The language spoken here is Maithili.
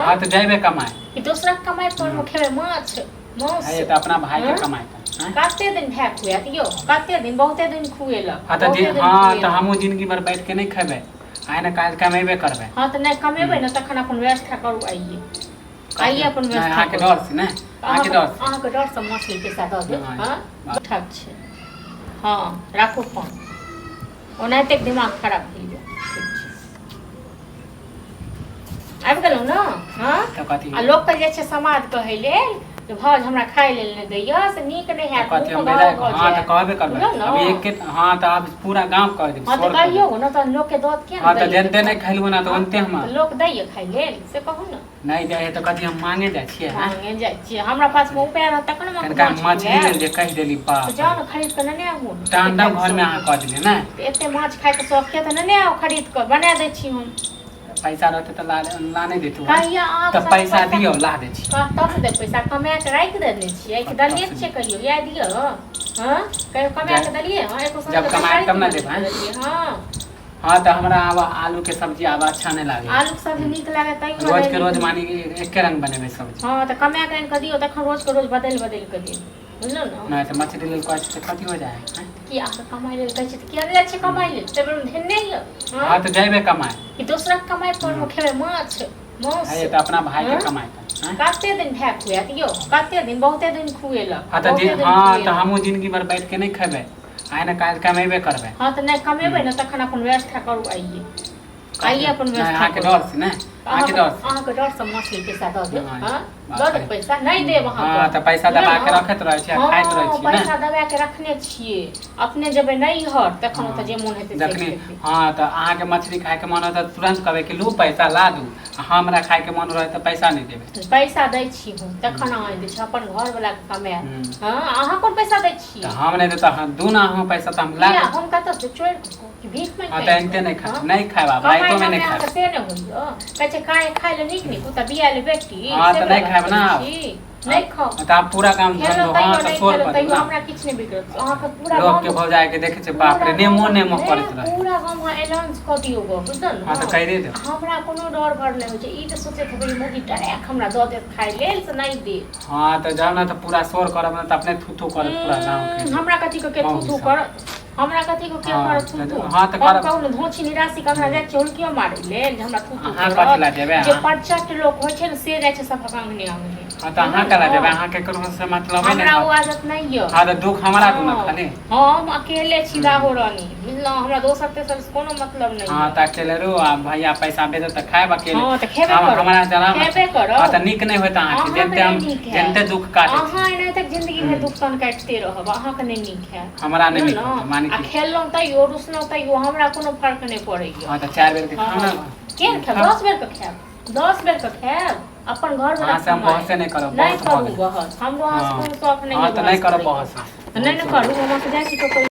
हाँ तो जाइबे कमाए कि दूसरा कमाए पर खेबे माछ मांस है तो अपना भाई के कमाए कते दिन भए खुआ दियो कते दिन बहुते दिन खुएलक हाँ तो हमहूँ जिंदगी भर बैठ के नहीं खेबे आए ना काल कमेबे करबे हाँ तो नहीं कमेबे ना तखन अपन व्यवस्था करू आइए अपन व्यवस्था के डर से नहीं आके डर से अहाँ के डर से मछली पैसा दऽ देब हां ठीक छै हां राखू फोन ओनाहिते दिमाग खराब भऽ गेल आबि गेलहुँ ने हाँ आ लोक के जे छै समाद कहै लेल जे भौज हमरा खाय लेल नहि दैया से नीक नहीं हैत कथि हम बेला हां तो कहबे करबे अभी एक हां तो अब पूरा गांव कह देब हां तो कहियो ना तो लोग के दत के हां तो जनते नहीं खैलबो ना तो ओनते हम लोग दैया खाय लेल से कहू ना नहीं दे है तो कथि हम मांगे जाय छियै मांगे जाय छियै हमरा पास में उपाय रह तखन हम कनका मछली लेल जे कह देली पा तो जाओ ना खरीद के ने आबू टांडा घर में आहा कह दिले ना एते माछ खाय के शौक के त ने आओ खरीद के बना दै छी हम पैसा रहते तो ला नहीं देतू कहिया तो पैसा दियो ला दे छी तब दे पैसा कमा के राख देने छियै कि दलिए छै कहियो याद दियो हां कहियो कमा के दलिए हां एको जब कमाए तब ना देब हां हां तो हमरा आब आलू के सब्जी आब अच्छा नहीं लागे आलू के सब्जी नीक लागे तई रोज के रोज मानी एक रंग बनेबे सब्जी हां तो कमा के आन के दियो तखन रोज के रोज बदल के दियो बुझलो ना नहीं तो मछली लेल कहै छै कथि हो जाए कि आके कमाई लेल कहै छै त किया ले छै कमाई लेल तब ध्यान नहीं है हां तो जाइबे कमाए कि दूसरा कमाई पर खेबे माछ मांस है तो अपना भाई के कमाए कते दिन भए खुआ दियो कते दिन बहुते दिन खुएलक हां तो हमहूँ जिंदगी भर बैठ के नहीं खेबे आए ना काल कमेबे करबे हां तो नहीं कमेबे ना तखन अपन व्यवस्था करू आइए अपन व्यवस्था के डर से नहीं आके डर से अहाँ के डर से मछली पैसा दऽ देब हां दऽ देब पैसा नहीं देब अहाँ हां तो पैसा दबा के रखत रहै छी खाइत रहै छी पैसा दबा के रखने छिए अपने जेबे नहीं हर तखन त जे मोन हेतै से देखनी हां तो अहाँ के मछली खाए के मन होता तुरंत कहबे कि लू पैसा ला दू हमरा खाए के मन रहे तो पैसा नहीं देबे पैसा दै छी हम तखन अहाँ दे छी अपन घर वाला के कमाए हां अहाँ कोन पैसा दै छी हम नहीं देता दू ना हम पैसा त हम ला हम कत से चोर कि भीख में हां तो एनते नहीं खाए बाबा राइतो में नहीं खाए से नहीं होइयो कहै छै खाए ले नीक नीक त बिया ले बेटी हां तो नहीं खाए ना नहीं खाओ तो आप पूरा काम धंधो हां तो छोड़ पर तइयो हमरा किछ नहीं बिगड़त अहाँ के पूरा लोग के भौजाए के देखे छै बाप रे नेमो करत रहे पूरा गांव में एलाउंस क दियो गो बुझल हां तो कह दे दे हमरा कोनो डर भर नहीं होय छै ई त सोचे थे बड़ी मोगी टरैक हमरा द दे खाए लेल से नहीं दे हां तो जाओ ना तो पूरा शोर करब ना तो अपने थुथु करत पूरा गांव के हमरा कथि के थुथु कर हमरा कथि को के कर थुथु हां तो कर कहू धोची निराशि हमरा जाय छै उल्कियो मारे लेल जे हमरा थुथु हां कथि ला देबे जे 50 लोग होय छै ने से जाय छै सब गांव में हां तो अहाँ कला देबे अहाँ के करो से मतलब है हमरा वो आदत नहीं है हां तो दुख हमरा दू ना खाली हम अकेले छी राहो रानी बुझलो हमरा दोसर तेसर से कोनो मतलब नहीं हां त अकेले रो आ भैया पैसा दे त खाएब अकेले हां त खेबे कर हमरा जरा खेबे कर हां त निक नहीं होता अहाँ के जनते हम जनते दुख काटे अहाँ एना तक जिंदगी भर दुख कान काटते रहब अहाँ के नहीं निक है हमरा नहीं निक मानी आ खेललौ तइयो रुसलौ तइयो हमरा कोनो फर्क नहीं पड़ैया हां त 4 बेर के खाना के खाब 10 बेर के खाब 10 बेर के खाब अपन घर वाला हां से हम बहस नहीं करब नहीं करू बहस हमरो हां से कोनो शौक नहीं है हां त नहीं करब बहस नहीं करू हम के जाय छी तो